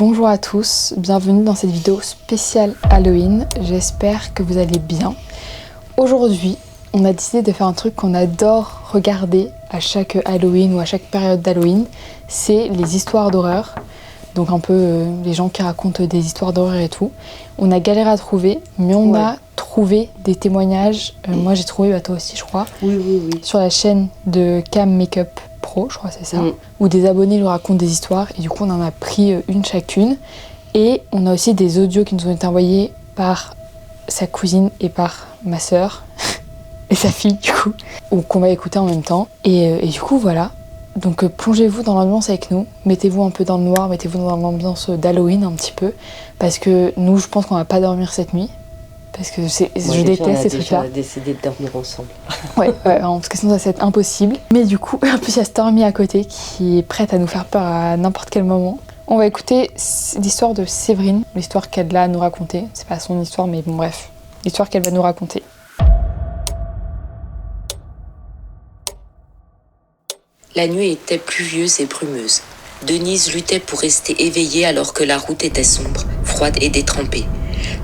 Bonjour à tous, bienvenue dans cette vidéo spéciale Halloween, j'espère que vous allez bien. Aujourd'hui, on a décidé de faire un truc qu'on adore regarder à chaque Halloween ou à chaque période d'Halloween, c'est les histoires d'horreur. Donc un peu les gens qui racontent des histoires d'horreur et tout. On a galéré à trouver, mais on a trouvé des témoignages. Moi j'ai trouvé, toi aussi je crois, oui. sur la chaîne de Cam Makeup Pro, je crois que c'est ça, où des abonnés nous racontent des histoires et du coup on en a pris une chacune. Et on a aussi des audios qui nous ont été envoyés par sa cousine et par ma sœur et sa fille du coup, ou qu'on va écouter en même temps. Et du coup voilà. Donc plongez-vous dans l'ambiance avec nous, mettez-vous un peu dans le noir, mettez-vous dans l'ambiance d'Halloween un petit peu, parce que nous je pense qu'on va pas dormir cette nuit, parce que je déteste ces trucs-là. On a décidé de dormir ensemble. Ouais, parce que sinon ça va être impossible. Mais du coup, en plus il y a Stormy à côté qui est prête à nous faire peur à n'importe quel moment. On va écouter l'histoire de Séverine, l'histoire qu'elle a à nous raconter. C'est pas son histoire, mais bon bref, l'histoire qu'elle va nous raconter. La nuit était pluvieuse et brumeuse. Denise luttait pour rester éveillée alors que la route était sombre, froide et détrempée.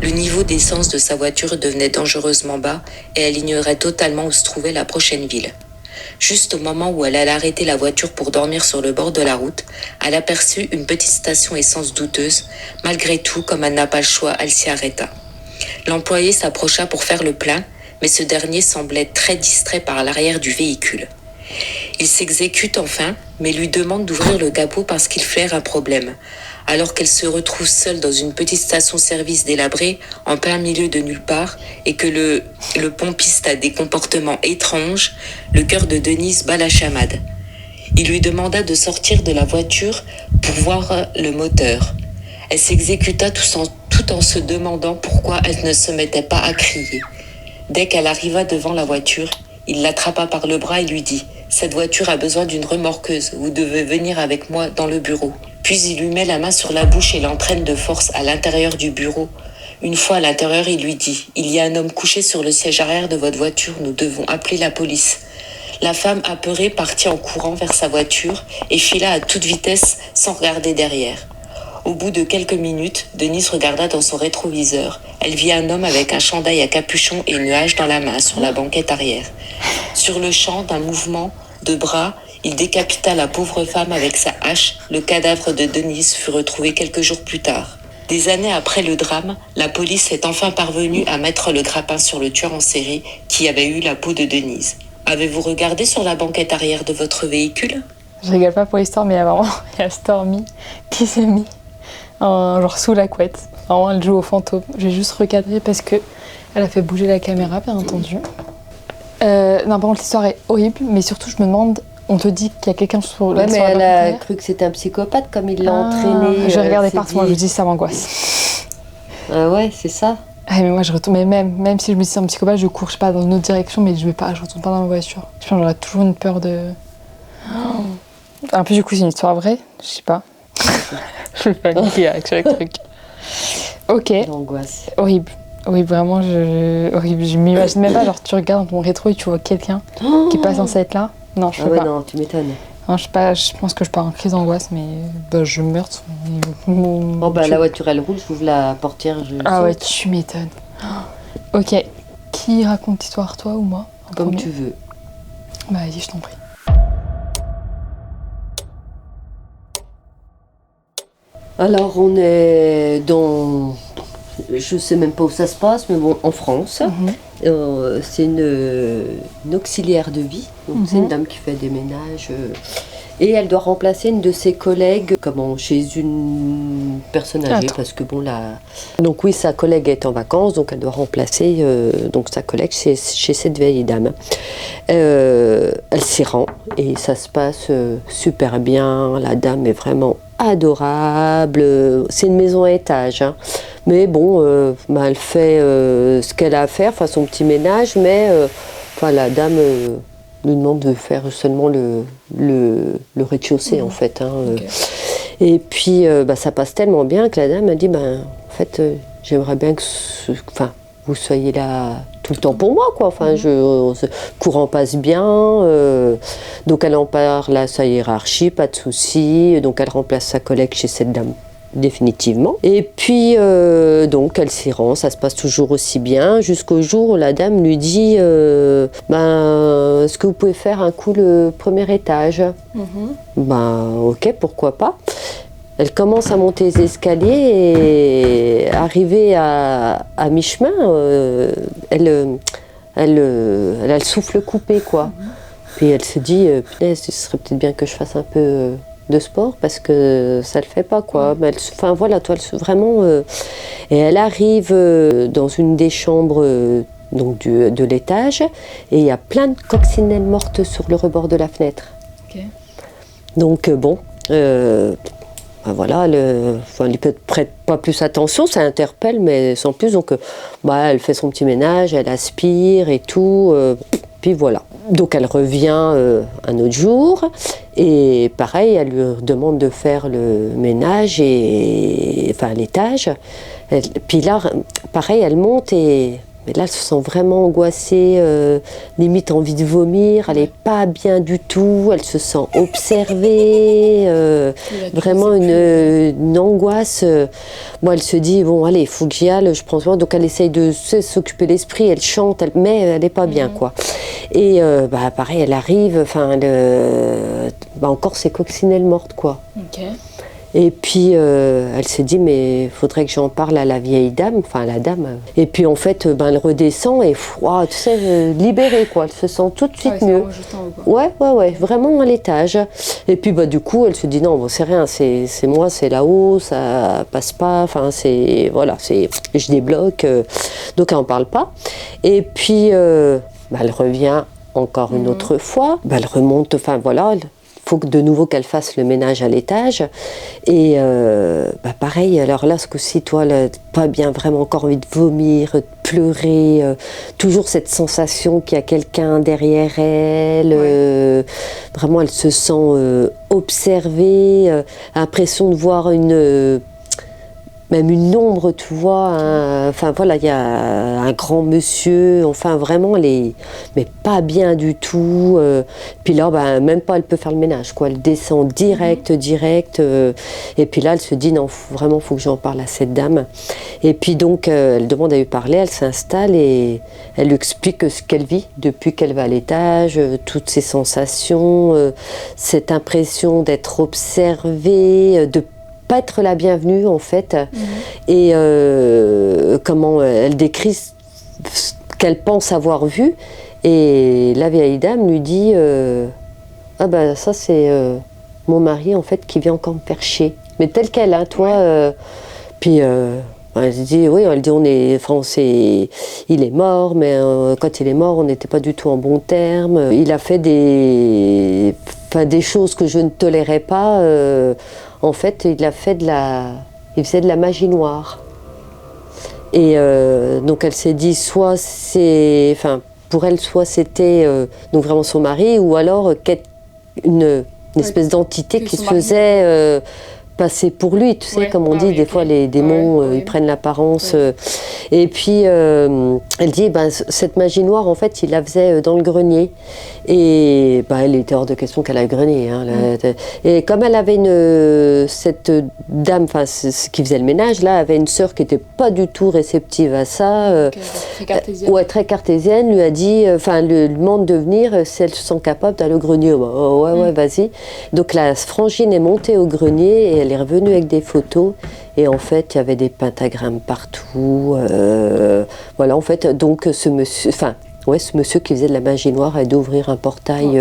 Le niveau d'essence de sa voiture devenait dangereusement bas et elle ignorait totalement où se trouvait la prochaine ville. Juste au moment où elle allait arrêter la voiture pour dormir sur le bord de la route, elle aperçut une petite station essence douteuse. Malgré tout, comme elle n'a pas le choix, elle s'y arrêta. L'employé s'approcha pour faire le plein, mais ce dernier semblait très distrait par l'arrière du véhicule. Il s'exécute enfin, mais lui demande d'ouvrir le capot parce qu'il flaire un problème. Alors qu'elle se retrouve seule dans une petite station-service délabrée, en plein milieu de nulle part, et que le pompiste a des comportements étranges, le cœur de Denise bat la chamade. Il lui demanda de sortir de la voiture pour voir le moteur. Elle s'exécuta tout en se demandant pourquoi elle ne se mettait pas à crier. Dès qu'elle arriva devant la voiture, il l'attrapa par le bras et lui dit « Cette voiture a besoin d'une remorqueuse, vous devez venir avec moi dans le bureau. » Puis il lui met la main sur la bouche et l'entraîne de force à l'intérieur du bureau. Une fois à l'intérieur, il lui dit « Il y a un homme couché sur le siège arrière de votre voiture, nous devons appeler la police. » La femme apeurée partit en courant vers sa voiture et fila à toute vitesse sans regarder derrière. Au bout de quelques minutes, Denise regarda dans son rétroviseur. Elle vit un homme avec un chandail à capuchon et une hache dans la main sur la banquette arrière. Sur le champ d'un mouvement de bras, il décapita la pauvre femme avec sa hache. Le cadavre de Denise fut retrouvé quelques jours plus tard. Des années après le drame, la police est enfin parvenue à mettre le grappin sur le tueur en série qui avait eu la peau de Denise. Avez-vous regardé sur la banquette arrière de votre véhicule ? Je rigole pas pour l'histoire, mais il y a Stormy qui s'est mis genre sous la couette. Vraiment, elle joue au fantôme. J'ai juste recadré parce que elle a fait bouger la caméra, bien entendu. Non, par contre, l'histoire est horrible, mais surtout, je me demande, on te dit qu'il y a quelqu'un sur le mais elle a cru que c'était un psychopathe, comme il l'a entraîné. Je regardais partout, moi, je dis ça m'angoisse. Ah ouais, c'est ça. Ah, mais moi, je retourne, mais même si je me dis c'est un psychopathe, je cours, je sais pas, dans une autre direction, mais je retourne pas dans ma voiture. Je pense que j'aurais toujours une peur de... En plus, du coup, c'est une histoire vraie, je sais pas. Je vais paniquer avec chaque truc. Ok. L'angoisse. Horrible. Oui, vraiment, horrible. Je m'imagine même pas, genre tu regardes dans ton rétro et tu vois quelqu'un qui est pas censé être là. Non, je peux pas. Non, tu m'étonnes. Non, je sais pas, je pense que je pars en crise d'angoisse, mais je meurs. La voiture elle roule, j'ouvre la portière, je saute. Ouais, tu m'étonnes. Ok. Qui raconte l'histoire, toi ou moi? Comme tu veux. Bah vas-y, je t'en prie. Alors on est dans... Je sais même pas où ça se passe, mais bon, en France. C'est une auxiliaire de vie. Donc c'est une dame qui fait des ménages. Et elle doit remplacer une de ses collègues chez une personne âgée. Parce que bon, donc oui, sa collègue est en vacances, donc elle doit remplacer donc sa collègue chez cette vieille dame. Elle s'y rend et ça se passe super bien. La dame est vraiment adorable. C'est une maison à étage, hein. Mais bon, elle fait ce qu'elle a à faire, enfin son petit ménage, mais la dame lui demande de faire seulement le rez-de-chaussée en fait. Hein. Okay. Et puis ça passe tellement bien que la dame a dit en fait j'aimerais bien que vous soyez là tout le temps pour moi, quoi. Enfin, courant passe bien, donc elle en parle à sa hiérarchie, pas de souci. Donc elle remplace sa collègue chez cette dame définitivement. Et puis, donc, elle s'y rend, ça se passe toujours aussi bien, jusqu'au jour où la dame lui dit est-ce que vous pouvez faire un coup le premier étage? Ok, pourquoi pas. Elle commence à monter les escaliers et arrivée à mi-chemin, elle a le souffle coupé, quoi. Puis elle se dit, punaise, ce serait peut-être bien que je fasse un peu de sport parce que ça le fait pas, quoi. Mais enfin voilà, toi, vraiment. Et elle arrive dans une des chambres donc de l'étage et il y a plein de coccinelles mortes sur le rebord de la fenêtre. Okay. Donc bon. Voilà, elle peut prête pas plus attention, ça interpelle, mais sans plus. Donc, elle fait son petit ménage, elle aspire et tout, puis voilà. Donc, elle revient un autre jour, et pareil, elle lui demande de faire le ménage, à l'étage. Puis là, pareil, elle monte et... Mais là, elle se sent vraiment angoissée, limite envie de vomir, elle n'est pas bien du tout, elle se sent observée, vraiment une angoisse. Moi, elle se dit, bon, allez, il faut que j'y aille, je prends soin. Donc, elle essaye de s'occuper l'esprit, elle chante, mais elle n'est pas bien, quoi. Et pareil, elle arrive, encore ces coccinelles mortes, quoi. Okay. Et puis, elle s'est dit, mais il faudrait que j'en parle à la vieille dame, enfin, la dame. Et puis, en fait, elle redescend et, tu sais, libérée, quoi. Elle se sent tout de suite mieux. Ouais, vraiment à l'étage. Et puis, du coup, elle se dit, non, bon, c'est rien, c'est moi, c'est là-haut, ça passe pas, enfin, je débloque. Donc, elle n'en parle pas. Et puis, elle revient encore une autre fois. Elle remonte, il faut de nouveau qu'elle fasse le ménage à l'étage. Et pareil, alors là, ce coup-ci, toi, pas bien, vraiment encore envie de vomir, de pleurer, toujours cette sensation qu'il y a quelqu'un derrière elle. Vraiment, elle se sent observée, l'impression de voir même une ombre, tu vois, il y a un grand monsieur, vraiment, mais pas bien du tout. Puis là, même pas, elle peut faire le ménage, quoi. Elle descend direct. Et puis là, elle se dit, non, vraiment, faut que j'en parle à cette dame. Et puis donc, elle demande à lui parler, elle s'installe et elle lui explique ce qu'elle vit depuis qu'elle va à l'étage, toutes ces sensations, cette impression d'être observée, de pas être la bienvenue en fait, et comment elle décrit ce qu'elle pense avoir vu, et la vieille dame lui dit ça c'est mon mari en fait qui vient encore me faire chier, mais tel quel, hein, toi. Puis elle dit oui, elle dit il est mort, mais quand il est mort on n'était pas du tout en bons termes, il a fait des choses que je ne tolérais pas. En fait, il faisait de la magie noire. Et donc elle s'est dit, pour elle, soit c'était donc vraiment son mari, ou alors une espèce d'entité qui se faisait passer pour lui, tu sais, comme on dit, des fois les démons, ils prennent l'apparence. Et puis, elle dit, cette magie noire, en fait, il la faisait dans le grenier. Et elle était hors de question qu'elle aille au grenier. Hein, et comme elle avait cette dame, qui faisait le ménage, là, avait une sœur qui n'était pas du tout réceptive à ça. Très cartésienne. Très cartésienne, lui a dit, lui demande de venir si elle se sent capable d'aller au grenier. Vas-y. Donc la frangine est montée au grenier et elle est revenue avec des photos. Et en fait, il y avait des pentagrammes partout. En fait, donc ce monsieur qui faisait de la magie noire a d'ouvrir un portail.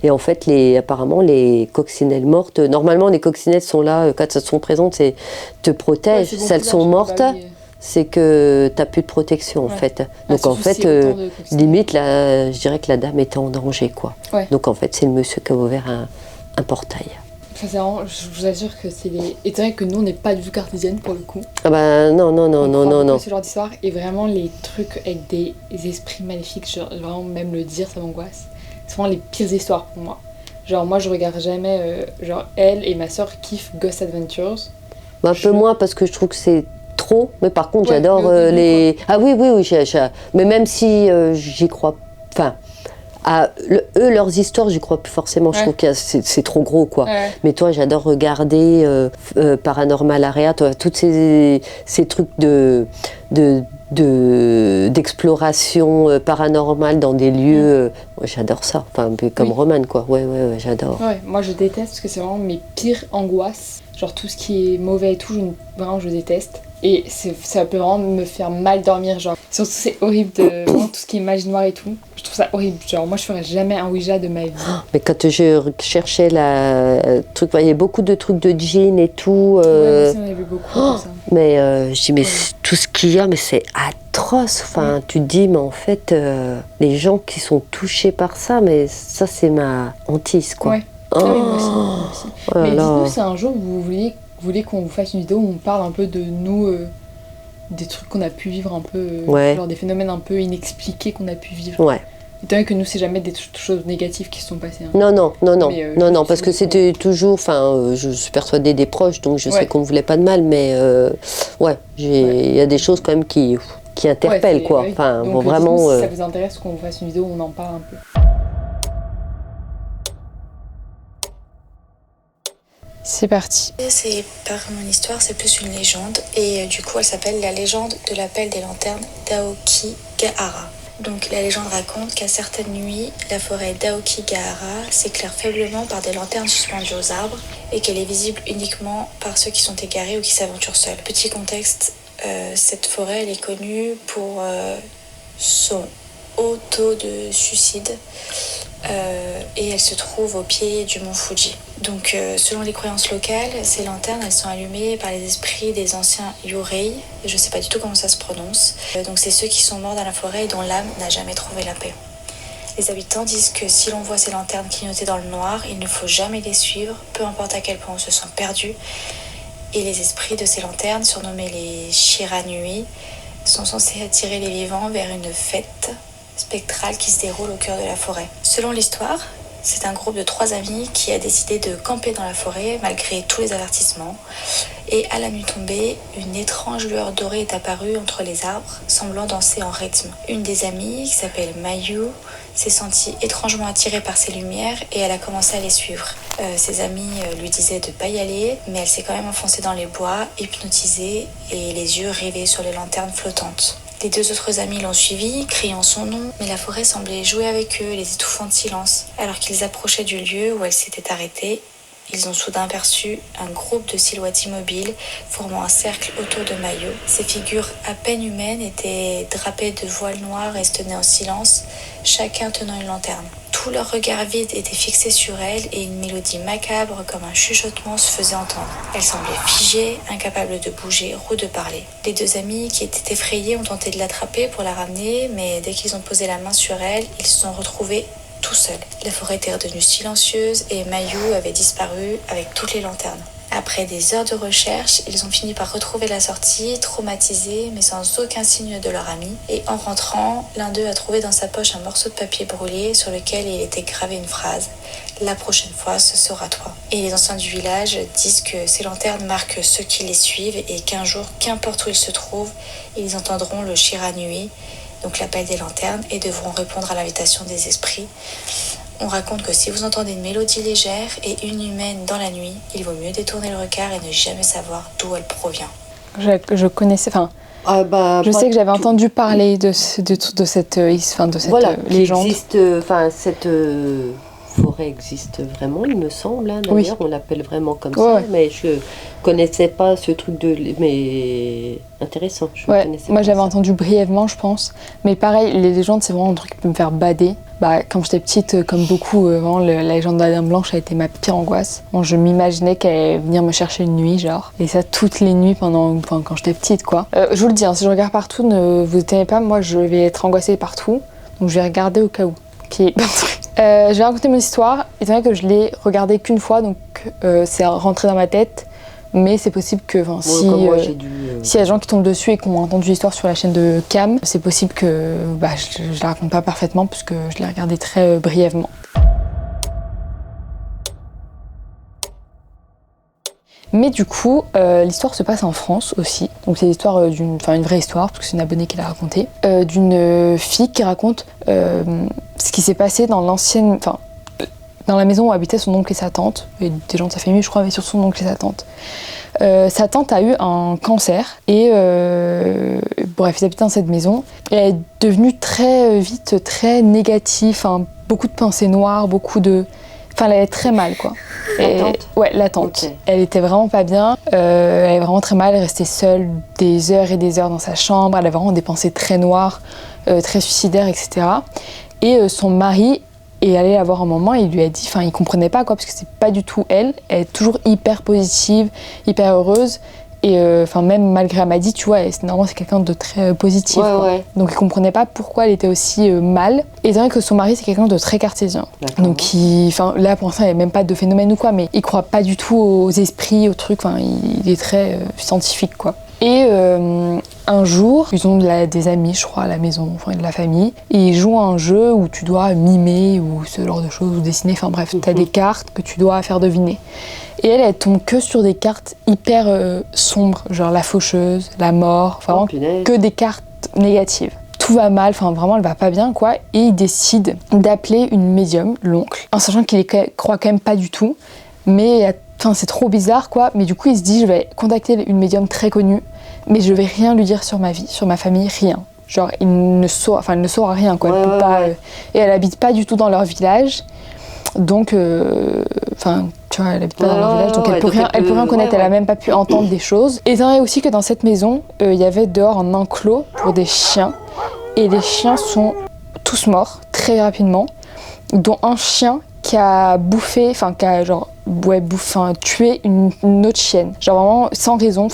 Et en fait, apparemment, les coccinelles mortes, normalement, les coccinelles sont là, quand elles sont présentes, te protègent. Si elles sont mortes, c'est que tu n'as plus de protection, en fait. Donc, en fait, limite, je dirais que la dame était en danger, quoi. Ouais. Donc, en fait, c'est le monsieur qui a ouvert un portail. C'est vraiment, je vous assure que c'est Et c'est vrai que nous, on n'est pas du tout cartésienne pour le coup. Non. Ce genre d'histoire, et vraiment les trucs avec des esprits maléfiques, vraiment même le dire, ça m'angoisse. C'est vraiment les pires histoires pour moi. Genre, moi, je regarde jamais. Elle et ma soeur kiffent Ghost Adventures. Un peu moins parce que je trouve que c'est trop, mais par contre, j'adore les. Quoi. Ah oui, mais même si j'y crois. eux, leurs histoires, j'y crois plus forcément. Je trouve que c'est trop gros, quoi. Ouais. Mais toi, j'adore regarder Paranormal Area, tous ces trucs d'exploration paranormale dans des lieux. J'adore ça. Enfin, un peu comme Romane, quoi. Ouais, j'adore. Ouais, moi je déteste parce que c'est vraiment mes pires angoisses. Genre tout ce qui est mauvais et tout, vraiment je déteste. Et ça peut vraiment me faire mal dormir, genre. Surtout c'est horrible de vraiment tout ce qui est magie noire et tout. Je trouve ça horrible. Genre moi je ferais jamais un Ouija de ma vie. Mais quand je cherchais truc, il y a beaucoup de trucs de djinn et tout. Ouais, moi, on a vu beaucoup de ça. Mais je dis mais tout ce qu'il y a, mais c'est atroce. Enfin, tu te dis mais en fait les gens qui sont touchés par ça, mais ça c'est ma hantise, quoi. Ouais. Ah oui, moi aussi. Oh là Mais là. dites-nous si un jour vous voulez qu'on vous fasse une vidéo où on parle un peu de nous, des trucs qu'on a pu vivre un peu, genre des phénomènes un peu inexpliqués qu'on a pu vivre. Ouais. Étant donné que nous, c'est jamais des choses négatives qui se sont passées. Hein. Non, Mais, non, parce que c'était toujours, je suis persuadée des proches, donc je sais qu'on ne voulait pas de mal, mais il y a des choses quand même qui interpellent, quoi. Ouais. Enfin, donc, vraiment. Si ça vous intéresse qu'on vous fasse une vidéo où on en parle un peu. C'est parti. C'est pas vraiment une histoire, c'est plus une légende. Et du coup, elle s'appelle la légende de l'appel des lanternes d'Aokigahara. Donc la légende raconte qu'à certaines nuits, la forêt d'Aokigahara s'éclaire faiblement par des lanternes suspendues aux arbres et qu'elle est visible uniquement par ceux qui sont égarés ou qui s'aventurent seuls. Petit contexte, cette forêt elle est connue pour son haut taux de suicide et elle se trouve au pied du mont Fuji. Donc selon les croyances locales, ces lanternes elles sont allumées par les esprits des anciens Yurei, je sais pas du tout comment ça se prononce. Donc c'est ceux qui sont morts dans la forêt et dont l'âme n'a jamais trouvé la paix. Les habitants disent que si l'on voit ces lanternes clignoter dans le noir, il ne faut jamais les suivre, peu importe à quel point on se sent perdu. Et les esprits de ces lanternes, surnommés les Shiranui, sont censés attirer les vivants vers une fête spectrale qui se déroule au cœur de la forêt. Selon l'histoire, c'est un groupe de 3 amis qui a décidé de camper dans la forêt malgré tous les avertissements. Et à la nuit tombée, une étrange lueur dorée est apparue entre les arbres, semblant danser en rythme. Une des amies, qui s'appelle Mayu, s'est sentie étrangement attirée par ces lumières et elle a commencé à les suivre. Ses amis lui disaient de ne pas y aller, mais elle s'est quand même enfoncée dans les bois, hypnotisée et les yeux rivés sur les lanternes flottantes. Les 2 autres amis l'ont suivi, criant son nom, mais la forêt semblait jouer avec eux, les étouffant de silence. Alors qu'ils approchaient du lieu où elle s'était arrêtée, ils ont soudain perçu un groupe de silhouettes immobiles formant un cercle autour de Mayu. Ces figures à peine humaines étaient drapées de voiles noirs et se tenaient en silence, chacun tenant une lanterne. Tout leur regard vide était fixé sur elle et une mélodie macabre comme un chuchotement se faisait entendre. Elle semblait figée, incapable de bouger ou de parler. Les 2 amis qui étaient effrayés ont tenté de l'attraper pour la ramener, mais dès qu'ils ont posé la main sur elle, ils se sont retrouvés tout seuls. La forêt était redevenue silencieuse et Mayu avait disparu avec toutes les lanternes. Après des heures de recherche, ils ont fini par retrouver la sortie, traumatisés, mais sans aucun signe de leur ami. Et en rentrant, l'un d'eux a trouvé dans sa poche un morceau de papier brûlé sur lequel il était gravé une phrase « La prochaine fois, ce sera toi ». Et les anciens du village disent que ces lanternes marquent ceux qui les suivent et qu'un jour, qu'importe où ils se trouvent, ils entendront le Shiranui, donc l'appel des lanternes, et devront répondre à l'invitation des esprits. On raconte que si vous entendez une mélodie légère et inhumaine dans la nuit, il vaut mieux détourner le regard et ne jamais savoir d'où elle provient. Je connaissais, je sais que j'avais entendu parler de cette légende. Cette forêt existe vraiment, il me semble. Hein, d'ailleurs, on l'appelle vraiment comme ça, mais je connaissais pas ce truc mais intéressant. Moi j'avais entendu brièvement, je pense. Mais pareil, les légendes, c'est vraiment un truc qui peut me faire bader. Quand j'étais petite, comme beaucoup, vraiment, la légende de la Dame Blanche a été ma pire angoisse. Bon, je m'imaginais qu'elle allait venir me chercher une nuit, genre. Et ça, toutes les nuits quand j'étais petite, quoi. Je vous le dis, si je regarde partout, ne vous étonnez pas, moi je vais être angoissée partout. Donc je vais regarder au cas où. Je vais raconter mon histoire, étant donné que je l'ai regardée qu'une fois, donc c'est rentré dans ma tête. Mais c'est possible que s'il y a des gens qui tombent dessus et qui ont entendu l'histoire sur la chaîne de Cam, c'est possible que je la raconte pas parfaitement puisque je l'ai regardée très brièvement. Mais du coup, l'histoire se passe en France aussi. Donc c'est l'histoire une vraie histoire, parce que c'est une abonnée qui l'a racontée, d'une fille qui raconte ce qui s'est passé dans l'ancienne... dans la maison où habitaient son oncle et sa tante, et des gens de sa famille, je crois, mais surtout son oncle et sa tante. Sa tante a eu un cancer et bref, ils habitaient dans cette maison et elle est devenue très vite très négative, beaucoup de pensées noires, elle allait très mal quoi. La tante ? Ouais, la tante. Okay. Elle était vraiment pas bien, elle est vraiment très mal, elle restait seule des heures et des heures dans sa chambre, elle avait vraiment des pensées très noires, très suicidaires, etc. Et son mari est allé la voir un moment et il lui a dit, il comprenait pas quoi, parce que c'est pas du tout elle est toujours hyper positive, hyper heureuse. Et même malgré elle m'a dit, tu vois, normalement c'est quelqu'un de très positif. Ouais, ouais. Donc il comprenait pas pourquoi elle était aussi mal. Et c'est vrai que son mari c'est quelqu'un de très cartésien. D'accord. Donc là pour l'instant il n'y a même pas de phénomène ou quoi, mais il croit pas du tout aux esprits, aux trucs. Il est très scientifique quoi. Et un jour, ils ont des amis, je crois, à la maison, de la famille, et ils jouent à un jeu où tu dois mimer ou ce genre de choses, ou dessiner, t'as des cartes que tu dois faire deviner. Et elle tombe que sur des cartes hyper sombres, genre la faucheuse, la mort, vraiment que des cartes négatives. Tout va mal, vraiment elle va pas bien quoi, et il décide d'appeler une médium, l'oncle, en sachant qu'il croit quand même pas du tout, mais c'est trop bizarre quoi, mais du coup il se dit je vais contacter une médium très connue, mais je vais rien lui dire sur ma vie, sur ma famille, rien. Genre elle ne saura rien quoi, elle peut pas, et elle habite pas du tout dans leur village, donc tu vois elle habite pas dans leur village, donc elle peut rien connaître, elle a même pas pu entendre des choses. Et c'est vrai aussi que dans cette maison, il y avait dehors un enclos pour des chiens, et les chiens sont tous morts très rapidement, dont un chien qui a tué une autre chienne. Genre vraiment sans raison,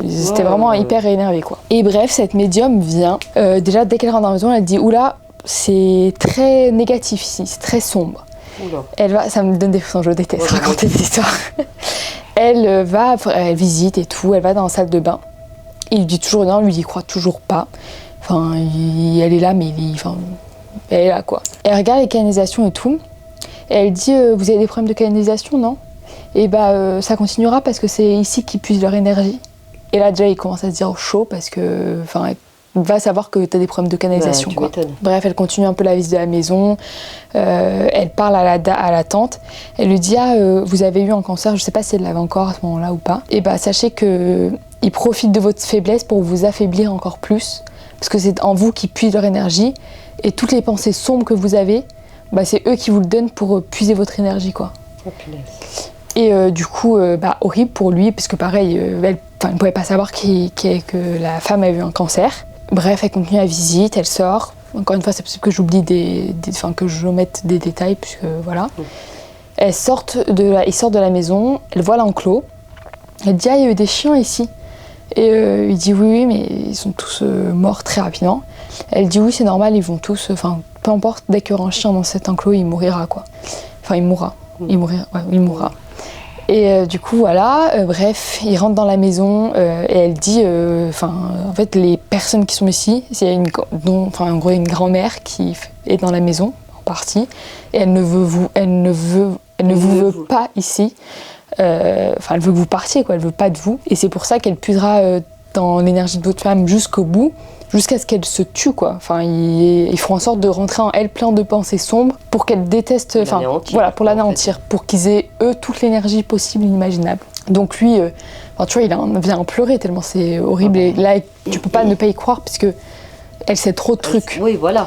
ils étaient vraiment hyper énervés quoi. Et bref, cette médium vient, déjà dès qu'elle rentre dans la maison, elle dit oula, c'est très négatif ici, c'est très sombre. Oula. Ça me donne des frissons, je déteste raconter des histoires. Elle visite et tout, elle va dans la salle de bain. Il lui dit toujours non, lui il croit toujours pas. Elle est là, mais elle est là quoi. Elle regarde les canalisations et tout. Et elle dit vous avez des problèmes de canalisation, non ? Et ça continuera parce que c'est ici qu'ils puisent leur énergie. Et là déjà il commence à se dire chaud parce que elle va savoir que tu as des problèmes de canalisation quoi. Bref, elle continue un peu la visite de la maison, elle parle à la tante, elle lui dit vous avez eu un cancer, je sais pas si elle l'avait encore à ce moment-là ou pas. Et sachez que ils profitent de votre faiblesse pour vous affaiblir encore plus, parce que c'est en vous qu'ils puisent leur énergie, et toutes les pensées sombres que vous avez, c'est eux qui vous le donnent pour puiser votre énergie quoi. Oh, punaise. Et du coup, horrible pour lui, parce que pareil, elle ne pouvait pas savoir que la femme avait eu un cancer. Bref, elle continue la visite, elle sort. Encore une fois, c'est possible que j'oublie que j'omette des détails, puisque voilà. Ils sortent de la maison, elle voit l'enclos. Elle dit il y a eu des chiens ici. Et il dit oui, mais ils sont tous morts très rapidement. Elle dit oui, c'est normal, ils vont tous, peu importe, dès qu'il y aura un chien dans cet enclos, il mourra quoi. Il mourra. Il mourra. Et du coup, voilà, bref, ils rentrent dans la maison et elle dit, en fait, les personnes qui sont ici, c'est en gros une grand-mère qui est dans la maison, en partie, et elle ne vous veut pas ici. Elle veut que vous partiez, quoi, elle veut pas de vous. Et c'est pour ça qu'elle puisera dans l'énergie de votre femme jusqu'au bout, jusqu'à ce qu'elle se tue, quoi. Ils feront en sorte de rentrer en elle plein de pensées sombres pour qu'elle déteste, pour l'anéantir, pour qu'ils aient eux toute l'énergie possible et inimaginable. Donc lui, tu vois, il vient pleurer tellement c'est horrible. Et là, tu peux pas ne pas y croire puisque elle sait trop de trucs. Oui, voilà.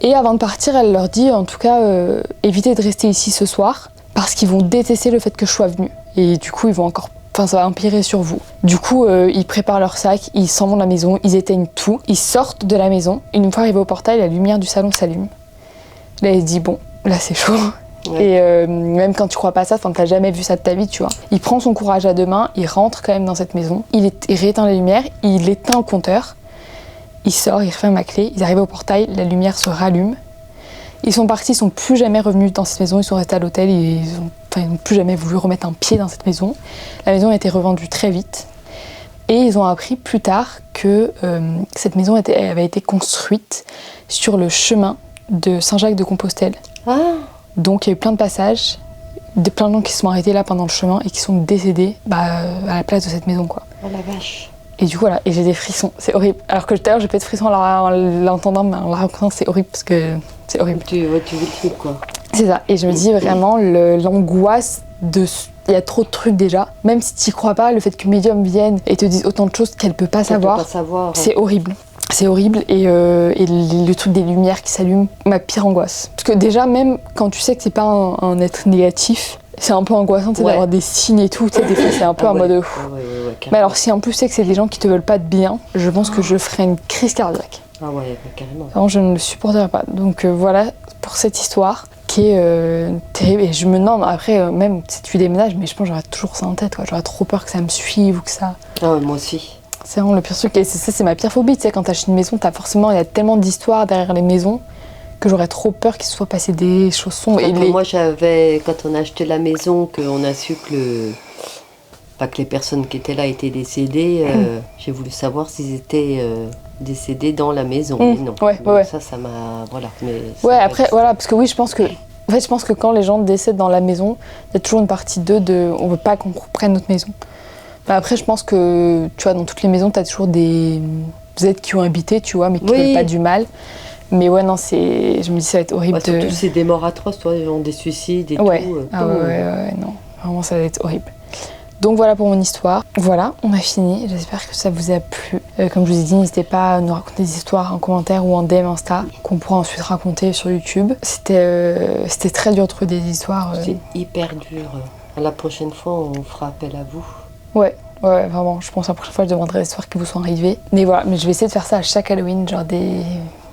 Et avant de partir, elle leur dit, en tout cas, évitez de rester ici ce soir parce qu'ils vont détester le fait que je sois venue. Et du coup, ça va empirer sur vous. Du coup, ils préparent leur sac, ils s'en vont de la maison, ils éteignent tout, ils sortent de la maison. Une fois arrivés au portail, la lumière du salon s'allume. Là, elle se dit, bon, là c'est chaud. Ouais. Et même quand tu crois pas ça, t'as jamais vu ça de ta vie, tu vois. Il prend son courage à deux mains, il rentre quand même dans cette maison, il rééteint la lumière, il éteint le compteur, il sort, il referme la clé, ils arrivent au portail, la lumière se rallume. Ils sont partis, ils sont plus jamais revenus dans cette maison, ils sont restés à l'hôtel, ils n'ont plus jamais voulu remettre un pied dans cette maison. La maison a été revendue très vite. Et ils ont appris plus tard que cette maison avait été construite sur le chemin de Saint-Jacques-de-Compostelle. Ah. Donc il y a eu plein de passages plein de gens qui se sont arrêtés là pendant le chemin et qui sont décédés à la place de cette maison, quoi. Oh la vache. Et du coup, voilà, et j'ai des frissons, c'est horrible. Alors que tout à l'heure, j'ai pas de frissons en l'entendant, mais en la racontant, c'est horrible parce que c'est horrible. Tu vis le truc, quoi. C'est ça, et je me dis vraiment l'angoisse de... Il y a trop de trucs déjà. Même si tu y crois pas, le fait que médium vienne et te dise autant de choses qu'elle peut pas savoir, c'est horrible. C'est horrible et le truc des lumières qui s'allument, ma pire angoisse. Parce que déjà, même quand tu sais que c'est pas un être négatif, c'est un peu angoissant d'avoir des signes et tout. Des fois, c'est un peu en mode... Mais alors, si en plus c'est que c'est des gens qui te veulent pas de bien, je pense que je ferais une crise cardiaque. Ah ouais, carrément. Vraiment, je ne le supporterais pas. Donc voilà pour cette histoire qui est terrible. Et je me demande, après, même si tu déménages, mais je pense que j'aurais toujours ça en tête, quoi. J'aurais trop peur que ça me suive ou que ça... Ah ouais, moi aussi. C'est vraiment le pire truc. Et c'est ma pire phobie, tu sais, quand t'achètes une maison, il y a tellement d'histoires derrière les maisons que j'aurais trop peur qu'il se soit passé des choses sombres. Moi, quand on a acheté la maison, qu'on a su que les personnes qui étaient là étaient décédées, j'ai voulu savoir s'ils étaient décédés dans la maison. Mais non. Ouais. Ça m'a... Voilà. Mais après, voilà, parce que oui, je pense que quand les gens décèdent dans la maison, il y a toujours une partie d'eux on veut pas qu'on reprenne notre maison. Mais après, je pense que, tu vois, dans toutes les maisons, t'as toujours des êtres qui ont habité, tu vois, mais qui veulent pas du mal. Mais ouais, non, je me dis, ça va être horrible. Surtout, c'est des morts atroces, toi, des suicides et tout. Ouais, non. Vraiment, ça va être horrible. Donc voilà pour mon histoire. Voilà, on a fini. J'espère que ça vous a plu. Comme je vous ai dit, n'hésitez pas à nous raconter des histoires en commentaire ou en DM Insta qu'on pourra ensuite raconter sur YouTube. C'était très dur de trouver des histoires. C'est hyper dur. La prochaine fois, on fera appel à vous. Ouais, vraiment. Je pense que la prochaine fois, je demanderai des histoires qui vous sont arrivées. Mais voilà, je vais essayer de faire ça à chaque Halloween, genre des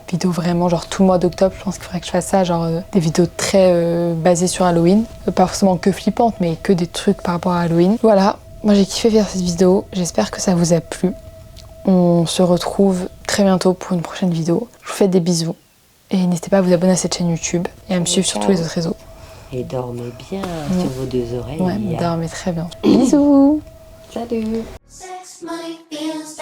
vidéos vraiment, genre tout le mois d'octobre. Je pense qu'il faudrait que je fasse ça, genre des vidéos très basées sur Halloween. Pas forcément que flippantes, mais que des trucs par rapport à Halloween. Voilà, moi j'ai kiffé faire cette vidéo. J'espère que ça vous a plu. On se retrouve très bientôt pour une prochaine vidéo. Je vous fais des bisous. Et n'hésitez pas à vous abonner à cette chaîne YouTube et à me suivre sur tous les autres réseaux. Et dormez bien sur vos deux oreilles. Ouais, dormez très bien. Bisous. Salut. Sex, money, feelings,